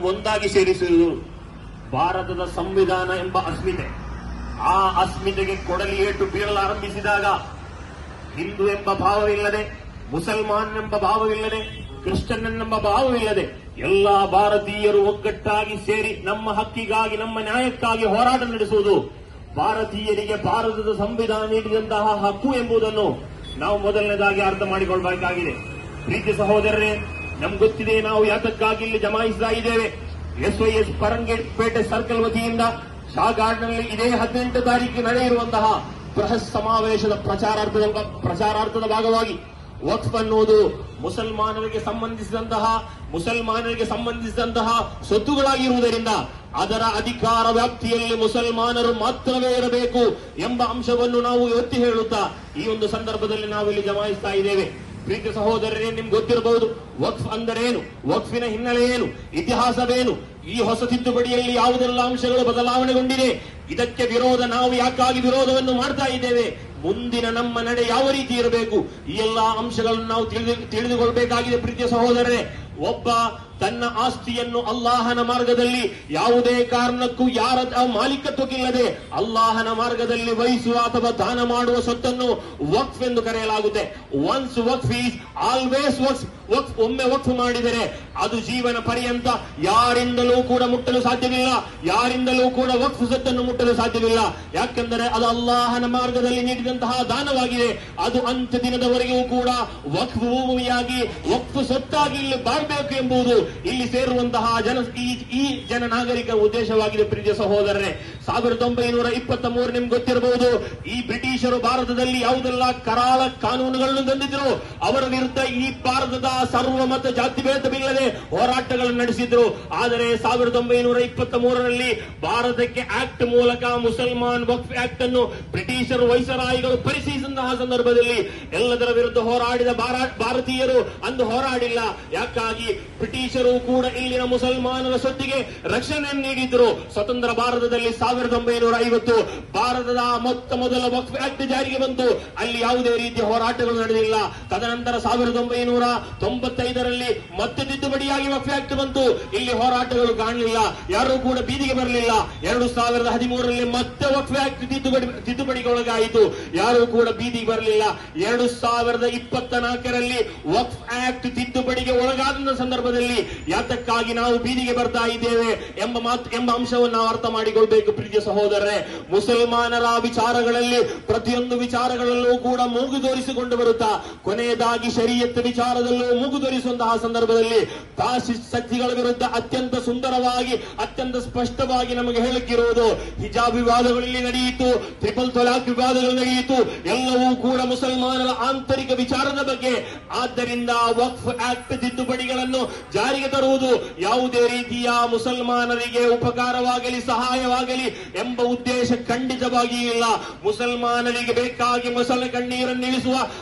ಒಂದಾಗಿ ಸೇರಿಸುವುದು ಭಾರತದ ಸಂವಿಧಾನ ಎಂಬ ಅಸ್ಮಿತೆ. ಆ ಅಸ್ಮಿತೆಗೆ ಕೊಡಲಿ ಏಟು ಬೀಳಲಾರಂಭಿಸಿದಾಗ ಹಿಂದೂ ಎಂಬ ಭಾವವಿಲ್ಲದೆ, ಮುಸಲ್ಮಾನ್ ಎಂಬ ಭಾವವಿಲ್ಲದೆ, ಕ್ರಿಶ್ಚಿಯನ್ ಎಂಬ ಭಾವವಿಲ್ಲದೆ ಎಲ್ಲಾ ಭಾರತೀಯರು ಒಗ್ಗಟ್ಟಾಗಿ ಸೇರಿ ನಮ್ಮ ಹಕ್ಕಿಗಾಗಿ, ನಮ್ಮ ನ್ಯಾಯಕ್ಕಾಗಿ ಹೋರಾಟ ನಡೆಸುವುದು ಭಾರತೀಯರಿಗೆ ಭಾರತದ ಸಂವಿಧಾನ ನೀಡಿದಂತಹ ಹಕ್ಕು ಎಂಬುದನ್ನು ನಾವು ಮೊದಲನೇದಾಗಿ ಅರ್ಥ ಮಾಡಿಕೊಳ್ಳಬೇಕಾಗಿದೆ. ಪ್ರೀತಿ ಸಹೋದರರೇ, ನಮ್ಗೆ ಗೊತ್ತಿದೆ ನಾವು ಯಾತಕ್ಕಾಗಿ ಇಲ್ಲಿ ಜಮಾಯಿಸ್ತಾ ಇದ್ದೇವೆ. SYS ಪರಂಗೇಪೇಟೆ ಸರ್ಕಲ್ ವತಿಯಿಂದ ಶಾ ಗಾರ್ಡ್ನಲ್ಲಿ ಇದೇ 18 ತಾರೀಕು ನಡೆಯಿರುವಂತಹ ಬೃಹತ್ ಸಮಾವೇಶದ ಪ್ರಚಾರಾರ್ಥದ ಭಾಗವಾಗಿ ವಕ್ಫ್ ಅನ್ನುವುದು ಮುಸಲ್ಮಾನರಿಗೆ ಸಂಬಂಧಿಸಿದಂತಹ ಸ್ವತ್ತುಗಳಾಗಿರುವುದರಿಂದ ಅದರ ಅಧಿಕಾರ ವ್ಯಾಪ್ತಿಯಲ್ಲಿ ಮುಸಲ್ಮಾನರು ಮಾತ್ರವೇ ಇರಬೇಕು ಎಂಬ ಅಂಶವನ್ನು ನಾವು ಒತ್ತಿ ಹೇಳುತ್ತಾ ಈ ಒಂದು ಸಂದರ್ಭದಲ್ಲಿ ನಾವು ಇಲ್ಲಿ ಜಮಾಯಿಸ್ತಾ ಇದ್ದೇವೆ. ಪ್ರೀತಿ ಸಹೋದರರೇ, ನಿಮ್ಗೆ ಗೊತ್ತಿರಬಹುದು ವಕ್ಫ್ ಅಂದರೇನು, ವಕ್ಫಿನ ಹಿನ್ನೆಲೆ ಏನು, ಇತಿಹಾಸವೇನು, ಈ ಹೊಸ ತಿದ್ದುಪಡಿಯಲ್ಲಿ ಯಾವುದೆಲ್ಲ ಅಂಶಗಳು ಬದಲಾವಣೆಗೊಂಡಿದೆ, ಇದಕ್ಕೆ ನಾವು ಯಾಕಾಗಿ ವಿರೋಧವನ್ನು ಮಾಡ್ತಾ ಇದ್ದೇವೆ, ಮುಂದಿನ ನಮ್ಮ ನಡೆ ಯಾವ ರೀತಿ ಇರಬೇಕು, ಈ ಎಲ್ಲಾ ಅಂಶಗಳನ್ನು ನಾವು ತಿಳಿದುಕೊಳ್ಬೇಕಾಗಿದೆ. ಪ್ರೀತಿಯ ಸಹೋದರರೇ, ಒಬ್ಬ ತನ್ನ ಆಸ್ತಿಯನ್ನು ಅಲ್ಲಾಹನ ಮಾರ್ಗದಲ್ಲಿ ಯಾವುದೇ ಕಾರಣಕ್ಕೂ ಯಾರ ಮಾಲೀಕತ್ವಕ್ಕಿಲ್ಲದೆ ಅಲ್ಲಾಹನ ಮಾರ್ಗದಲ್ಲಿ ವಹಿಸುವ ಅಥವಾ ದಾನ ಮಾಡುವ ಸ್ವತ್ತನ್ನು ವಕ್ಫ್ ಎಂದು ಕರೆಯಲಾಗುತ್ತೆ. ಒನ್ಸ್ ವಕ್ಫ್ ಈಸ್ ಆಲ್ವೇಸ್ ವಕ್ಫ್. ಒಮ್ಮೆ ವಕ್ಫ್ ಮಾಡಿದರೆ ಅದು ಜೀವನ ಪರ್ಯಂತ ಯಾರಿಂದಲೂ ಕೂಡ ಮುಟ್ಟಲು ಸಾಧ್ಯವಿಲ್ಲ, ಯಾರಿಂದಲೂ ಕೂಡ ವಕ್ಫ್ ಸ್ವತ್ತನ್ನು ಮುಟ್ಟಲು ಸಾಧ್ಯವಿಲ್ಲ. ಯಾಕೆಂದರೆ ಅದು ಅಲ್ಲಾಹನ ಮಾರ್ಗದಲ್ಲಿ ನೀಡಿದಂತಹ ದಾನವಾಗಿದೆ. ಅದು ಅಂತ್ಯ ದಿನದವರೆಗೂ ಕೂಡ ವಕ್ಫ್ ಭೂಮಿಯಾಗಿ, ವಕ್ಫ್ ಸ್ವತ್ತಾಗಿ ಇಲ್ಲಿ ಬಾಳಬೇಕು ಎಂಬುದು ಇಲ್ಲಿ ಸೇರುವಂತಹ ಈ ಜನನಾಗರಿಕ ಉದ್ದೇಶವಾಗಿದೆ. ಪ್ರೀತಿಯ ಸಹೋದರರೇ, 1923 ನಿಮ್ಗೆ ಗೊತ್ತಿರಬಹುದು, ಈ ಬ್ರಿಟಿಷರು ಭಾರತದಲ್ಲಿ ಯಾವುದೆಲ್ಲ ಕರಾಳ ಕಾನೂನುಗಳನ್ನು ತಂದಿದ್ರು, ಅವರ ವಿರುದ್ಧ ಈ ಭಾರತದ ಸರ್ವಮತ ಜಾತಿ ಭೇದವಿಲ್ಲದೆ ಹೋರಾಟಗಳನ್ನು ನಡೆಸಿದ್ರು. ಆದರೆ 1923ರಲ್ಲಿ ಭಾರತಕ್ಕೆ ಆಕ್ಟ್ ಮೂಲಕ ಮುಸಲ್ಮಾನ್ ವಕ್ಫ್ ಆಕ್ಟ್ ಅನ್ನು ಬ್ರಿಟಿಷರು ವೈಸರಾಯಿಗಳು ಪರಿಶೀಲಿಸಿದಂತಹ ಸಂದರ್ಭದಲ್ಲಿ ಎಲ್ಲದರ ವಿರುದ್ಧ ಹೋರಾಡಿದ ಭಾರತೀಯರು ಅಂದು ಹೋರಾಡಿಲ್ಲ. ಯಾಕಾಗಿ ಬ್ರಿಟಿಷರು ಕೂಡ ಇಲ್ಲಿನ ಮುಸಲ್ಮಾನರ ಸ್ವತ್ತಿಗೆ ರಕ್ಷಣೆಯನ್ನು ನೀಡಿದ್ರು. ಸ್ವತಂತ್ರ ಭಾರತದಲ್ಲಿ 1950 ಭಾರತದ ಮೊದಲ ವಕ್ಫ್ ಆಕ್ಟ್ ಜಾರಿಗೆ ಬಂತು. ಅಲ್ಲಿ ಯಾವುದೇ ರೀತಿಯ ಹೋರಾಟಗಳು ನಡೆದಿಲ್ಲ. ತದನಂತರ 1995ರಲ್ಲಿ ಮತ್ತೆ ತಿದ್ದುಪಡಿಯಾಗಿ ವಕ್ಫ್ ಆಕ್ಟ್ ಬಂತು. ಇಲ್ಲಿ ಹೋರಾಟಗಳು ಕಾಣಲಿಲ್ಲ, ಯಾರೂ ಕೂಡ ಬೀದಿಗೆ ಬರಲಿಲ್ಲ. 2013ರಲ್ಲಿ ಮತ್ತೆ ವಕ್ಫ್ ಆಕ್ಟ್ ತಿದ್ದುಪಡಿಗೆ ಒಳಗಾಯಿತು, ಯಾರೂ ಕೂಡ ಬೀದಿಗೆ ಬರಲಿಲ್ಲ. 2024ರಲ್ಲಿ ವಕ್ಫ್ ಆಕ್ಟ್ ತಿದ್ದುಪಡಿಗೆ ಒಳಗಾದ ಸಂದರ್ಭದಲ್ಲಿ ಯಾತಕ್ಕಾಗಿ ನಾವು ಬೀದಿಗೆ ಬರ್ತಾ ಇದ್ದೇವೆ ಎಂಬ ಅಂಶವನ್ನು ನಾವು ಅರ್ಥ ಮಾಡಿಕೊಳ್ಬೇಕು. ಪ್ರೀತಿಯ ಸಹೋದರರೇ, ಮುಸಲ್ಮಾನರ ವಿಚಾರಗಳಲ್ಲಿ ಪ್ರತಿಯೊಂದು ವಿಚಾರಗಳಲ್ಲೂ ಕೂಡ ಮೂಗು ತೋರಿಸಿಕೊಂಡು ಬರುತ್ತಾ ಕೊನೆಯದಾಗಿ ಶರೀಯತ್ ವಿಚಾರದಲ್ಲೂ ಮೂಗು ತೋರಿಸುವಂತಹ ಸಂದರ್ಭದಲ್ಲಿ ಫ್ಯಾಸಿಸ್ಟ್ ಶಕ್ತಿಗಳ ವಿರುದ್ಧ ಅತ್ಯಂತ ಸುಂದರವಾಗಿ, ಅತ್ಯಂತ ಸ್ಪಷ್ಟವಾಗಿ ನಮಗೆ ಹೇಳಕ್ಕಿರುವುದು, ಹಿಜಾಬ್ ವಿವಾದಗಳಲ್ಲಿ ನಡೆಯಿತು, ಟ್ರಿಪಲ್ ತಲಾಕ್ ವಿವಾದಗಳು ನಡೆಯಿತು, ಎಲ್ಲವೂ ಕೂಡ ಮುಸಲ್ಮಾನರ ಆಂತರಿಕ ವಿಚಾರದ ಬಗ್ಗೆ. ಆದ್ದರಿಂದ ವಕ್ಫ್ ಆಕ್ಟ್ ತಿದ್ದುಪಡಿಗಳನ್ನು ಜಾರಿಗೆ ತರುವುದು ಯಾವುದೇ ರೀತಿಯ ಮುಸಲ್ಮಾನರಿಗೆ ಉಪಕಾರವಾಗಲಿ, ಸಹಾಯವಾಗಲಿ ಎಂಬ ಉದ್ದೇಶ ಖಂಡಿತವಾಗಿಯೂ ಇಲ್ಲ. ಮುಸಲ್ಮಾನರಿಗೆ ಬೇಕಾಗಿ ಮೊಸಲ ಕಣ್ಣೀರನ್ನು ಇಳಿಸುವ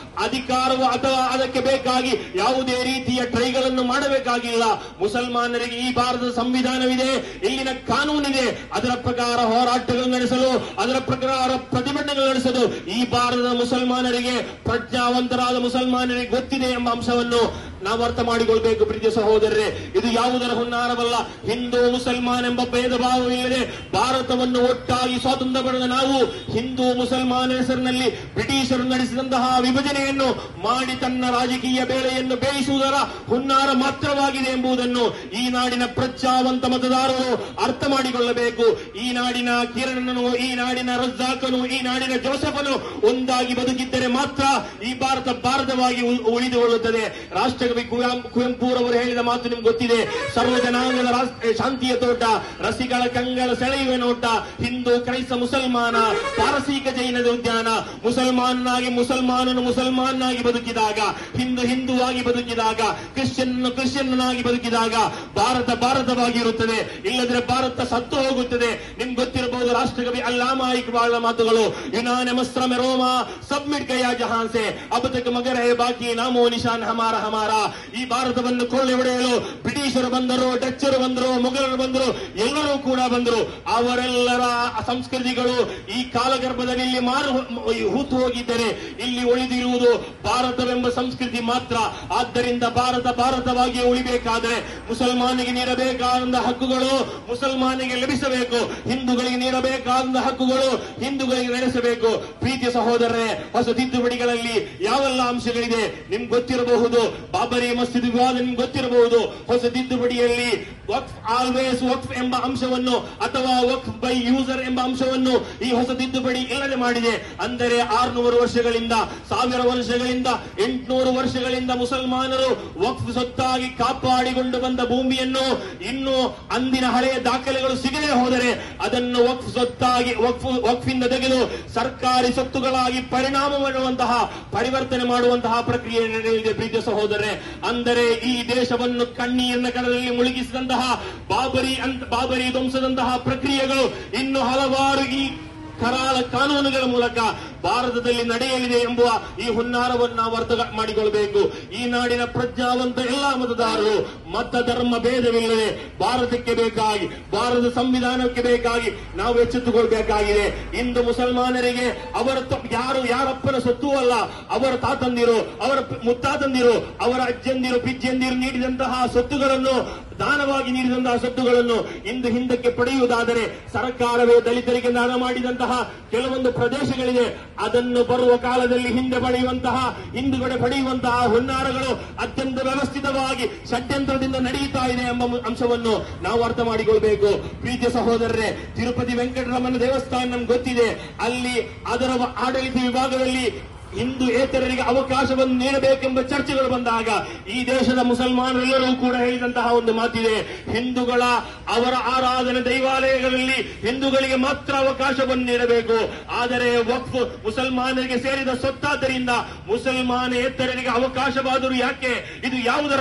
ಅಧಿಕಾರವು ಅಥವಾ ಅದಕ್ಕೆ ಬೇಕಾಗಿ ಯಾವುದೇ ರೀತಿಯ ಟ್ರೈಗಳನ್ನು ಮಾಡಬೇಕಾಗಿಲ್ಲ. ಮುಸಲ್ಮಾನರಿಗೆ ಈ ಭಾರತದ ಸಂವಿಧಾನವಿದೆ, ಇಲ್ಲಿನ ಕಾನೂನಿದೆ, ಅದರ ಪ್ರಕಾರ ಹೋರಾಟಗಳು ನಡೆಸಲು, ಅದರ ಪ್ರಕಾರ ಪ್ರತಿಭಟನೆಗಳು ನಡೆಸಲು ಈ ಭಾರತದ ಮುಸಲ್ಮಾನರಿಗೆ, ಪ್ರಜ್ಞಾವಂತರಾದ ಮುಸಲ್ಮಾನರಿಗೆ ಗೊತ್ತಿದೆ ಎಂಬ ಅಂಶವನ್ನು ನಾವು ಅರ್ಥ ಮಾಡಿಕೊಳ್ಬೇಕು. ಪ್ರೀತಿಯ ಸಹೋದರರೇ, ಇದು ಯಾವುದರ ಹುನ್ನಾರವಲ್ಲ. ಹಿಂದೂ ಮುಸಲ್ಮಾನ್ ಎಂಬ ಭೇದ ಭಾವವಿಲ್ಲದೆ ಭಾರತವನ್ನು ಒಟ್ಟಾಗಿ ಸ್ವಾತಂತ್ರ್ಯ ಪಡೆದ ನಾವು ಹಿಂದೂ ಮುಸಲ್ಮಾನ್ ಹೆಸರಿನಲ್ಲಿ ಬ್ರಿಟಿಷರು ನಡೆಸಿದಂತಹ ವಿಭಜನೆಯನ್ನು ಮಾಡಿ ತನ್ನ ರಾಜಕೀಯ ಬೇಳೆಯನ್ನು ಬೇಯಿಸುವುದರ ಹುನ್ನಾರ ಮಾತ್ರವಾಗಿದೆ ಎಂಬುದನ್ನು ಈ ನಾಡಿನ ಪ್ರಜ್ಞಾವಂತ ಮತದಾರರು ಅರ್ಥ ಮಾಡಿಕೊಳ್ಳಬೇಕು. ಈ ನಾಡಿನ ಕಿರಣನು, ಈ ನಾಡಿನ ರಜ್ಜಾಕನು, ಈ ನಾಡಿನ ಜೋಸಫನು ಒಂದಾಗಿ ಬದುಕಿದ್ದರೆ ಮಾತ್ರ ಈ ಭಾರತವಾಗಿ ಉಳಿದುಕೊಳ್ಳುತ್ತದೆ. ರಾಷ್ಟ್ರಕವಿ ಕುವೆಂಪುರವರು ಹೇಳಿದ ಮಾತು ನಿಮ್ಗೆ ಗೊತ್ತಿದೆ, ಸರ್ವ ಜನಾಂಗದ ಶಾಂತಿಯ ತೋಟ, ರಸಿಗಳ ಕಂಗಳ ಸೆಳೆಯುವ ನೋಟ, ಹಿಂದೂ ಕ್ರೈಸ್ತ ಮುಸಲ್ಮಾನ, ಪಾರಸೀಕ ಜೈನದ ಉದ್ಯಾನ. ಮುಸಲ್ಮಾನನು ಮುಸಲ್ಮಾನಾಗಿ ಬದುಕಿದಾಗ, ಹಿಂದುವಾಗಿ ಬದುಕಿದಾಗ, ಕ್ರಿಶ್ಚಿಯನ್ನನಾಗಿ ಬದುಕಿದಾಗ ಭಾರತವಾಗಿರುತ್ತದೆ. ಇಲ್ಲದ್ರೆ ಭಾರತ ಸತ್ತು ಹೋಗುತ್ತದೆ. ನಿಮ್ಗೆ ಗೊತ್ತಿರಬಹುದು ರಾಷ್ಟ್ರಕವಿ ಅಲ್ಲಾಮಾ ಇಕ್ಬಾಲ್ ಮಾತುಗಳು, ಯುನಾನಿಮಸ್ ರೋಮಾ ಸಬ್ಮಿಟ್ ಕಯಾ ಜಹಾನ್ ಸೆ ಅಬ್ ತಕ್ ಮಗರ್ ಹೈ ಬಾಕಿ ನಾಮೋ ನಿಶಾನ್ ಹಮಾರಾ. ಈ ಭಾರತವನ್ನು ಕೊಳ್ಳೆ ಹೊಡೆಯಲು ಬ್ರಿಟಿಷರು ಬಂದರು, ಡಚ್ಚರು ಬಂದರು, ಮೊಘಲರು ಬಂದರು, ಎಲ್ಲರೂ ಕೂಡ ಬಂದರು. ಅವರೆಲ್ಲರ ಸಂಸ್ಕೃತಿಗಳು ಈ ಕಾಲಗರ್ಭದಲ್ಲಿ ಇಲ್ಲಿ ಹೂತು ಹೋಗಿದ್ದರೆ ಇಲ್ಲಿ ಉಳಿದಿರುವುದು ಭಾರತವೆಂಬ ಸಂಸ್ಕೃತಿ ಮಾತ್ರ. ಆದ್ದರಿಂದ ಭಾರತವಾಗಿ ಉಳಿಬೇಕಾದರೆ ಮುಸಲ್ಮಾನಿಗೆ ನೀಡಬೇಕಾದ ಹಕ್ಕುಗಳು ಮುಸಲ್ಮಾನಿಗೆ ಲಭಿಸಬೇಕು, ಹಿಂದೂಗಳಿಗೆ ನೀಡಬೇಕಾದ ಹಕ್ಕುಗಳು ಹಿಂದೂಗಳಿಗೆ ನಡೆಸಬೇಕು. ಪ್ರೀತಿಯ ಸಹೋದರರೇ, ಹೊಸ ತಿದ್ದುಪಡಿಗಳಲ್ಲಿ ಯಾವೆಲ್ಲ ಅಂಶಗಳಿದೆ ನಿಮ್ಗೆ ಗೊತ್ತಿರಬಹುದು. ಬಾಬರಿ ಮಸೀದಿ ವಿವಾದ ನಿಮ್ಗೆ ಗೊತ್ತಿರಬಹುದು. ಹೊಸ ತಿದ್ದುಪಡಿಯಲ್ಲಿ ವಕ್ಫ್ ಆಲ್ವೇಸ್ ವಕ್ಫ್ ಎಂಬ ಅಂಶವನ್ನು ಅಥವಾ ವಕ್ಫ್ ಬೈ ಯೂಸರ್ ಎಂಬ ಅಂಶವನ್ನು ಈ ಹೊಸ ತಿದ್ದುಪಡಿ ಇಲ್ಲದೆ ಮಾಡಿದೆ. ಅಂದರೆ 600 ವರ್ಷಗಳಿಂದ 1000 ವರ್ಷಗಳಿಂದ 800 ವರ್ಷಗಳಿಂದ ಮುಸಲ್ಮಾನರು ವಕ್ಫ್ ಸೊತ್ತಾಗಿ ಕಾಪಾಡಿಕೊಂಡು ಬಂದ ಭೂಮಿಯನ್ನು ಇನ್ನು ಅಂದಿನ ಹಳೆಯ ದಾಖಲೆಗಳು ಸಿಗದೆ ಹೋದರೆ ಅದನ್ನು ವಕ್ಫ್ ಸೊತ್ತಾಗಿ ವಕ್ಫಿಂದ ತೆಗೆದು ಸರ್ಕಾರಿ ಸ್ವತ್ತುಗಳಾಗಿ ಪರಿವರ್ತನೆ ಮಾಡುವಂತಹ ಪ್ರಕ್ರಿಯೆ ನಡೆಯಲಿದೆ. ಪ್ರೀತಿಯ ಸಹೋದರರೇ, ಅಂದರೆ ಈ ದೇಶವನ್ನು ಕಣ್ಣೀರಿನ ಕಡಲಲ್ಲಿ ಮುಳುಗಿಸಿದಂತಹ ಬಾಬರಿ ಧ್ವಂಸದಂತಹ ಪ್ರಕ್ರಿಯೆಗಳು ಇನ್ನು ಹಲವಾರು ಈ ಕರಾಳ ಕಾನೂನುಗಳ ಮೂಲಕ ಭಾರತದಲ್ಲಿ ನಡೆಯಲಿದೆ ಎಂಬುವ ಈ ಹುನ್ನಾರವನ್ನು ನಾವು ಅರ್ಥ ಮಾಡಿಕೊಳ್ಳಬೇಕು. ಈ ನಾಡಿನ ಪ್ರಜ್ಞಾವಂತ ಎಲ್ಲಾ ಮತದಾರರು ಮತ ಧರ್ಮ ಭೇದವಿಲ್ಲದೆ ಭಾರತಕ್ಕೆ ಬೇಕಾಗಿ, ಭಾರತ ಸಂವಿಧಾನಕ್ಕೆ ಬೇಕಾಗಿ ನಾವು ಎಚ್ಚೆತ್ತುಕೊಳ್ಬೇಕಾಗಿದೆ. ಇಂದು ಮುಸಲ್ಮಾನರಿಗೆ ಅವರ ಯಾರಪ್ಪನ ಸೊತ್ತು ಅಲ್ಲ, ಅವರ ತಾತಂದಿರು, ಅವರ ಮುತ್ತಾತಂದಿರು, ಅವರ ಅಜ್ಜಂದಿರು, ಪಿಜ್ಜಂದಿರು ನೀಡಿದಂತಹ ಸೊತ್ತುಗಳನ್ನು, ದಾನವಾಗಿ ನೀಡಿದಂತಹ ಸೊತ್ತುಗಳನ್ನು ಇಂದು ಹಿಂದಕ್ಕೆ ಪಡೆಯುವುದಾದರೆ ಸರ್ಕಾರವೇ ದಲಿತರಿಗೆ ದಾನ ಮಾಡಿದಂತಹ ಕೆಲವೊಂದು ಪ್ರದೇಶಗಳಿದೆ, ಅದನ್ನು ಬರುವ ಕಾಲದಲ್ಲಿ ಹಿಂದುಗಡೆ ಪಡೆಯುವಂತಹ ಹುನ್ನಾರಗಳು ಅತ್ಯಂತ ವ್ಯವಸ್ಥಿತವಾಗಿ ಷಡ್ಯಂತ್ರದಿಂದ ನಡೆಯುತ್ತಾ ಇದೆ ಎಂಬ ಅಂಶವನ್ನು ನಾವು ಅರ್ಥ ಮಾಡಿಕೊಳ್ಬೇಕು. ಪ್ರೀತಿಯ ಸಹೋದರರೇ, ತಿರುಪತಿ ವೆಂಕಟರಮಣ ದೇವಸ್ಥಾನ ನಮ್ಗೆ ಗೊತ್ತಿದೆ. ಅಲ್ಲಿ ಅದರ ಆಡಳಿತ ವಿಭಾಗದಲ್ಲಿ ಹಿಂದೂ ಏತರರಿಗೆ ಅವಕಾಶವನ್ನು ನೀಡಬೇಕೆಂಬ ಚರ್ಚೆಗಳು ಬಂದಾಗ ಈ ದೇಶದ ಮುಸಲ್ಮಾನರೆಲ್ಲರೂ ಕೂಡ ಹೇಳಿದಂತಹ ಒಂದು ಮಾತಿದೆ, ಅವರ ಆರಾಧನೆ ದೈವಾಲಯಗಳಲ್ಲಿ ಹಿಂದೂಗಳಿಗೆ ಮಾತ್ರ ಅವಕಾಶವನ್ನು ನೀಡಬೇಕು. ಆದರೆ ವಕ್ಫ್ ಮುಸಲ್ಮಾನರಿಗೆ ಸೇರಿದ ಸೊತ್ತಾದ್ದರಿಂದ ಮುಸಲ್ಮಾನ ಏತರರಿಗೆ ಅವಕಾಶವಾದರೂ ಯಾಕೆ? ಇದು ಯಾವುದರ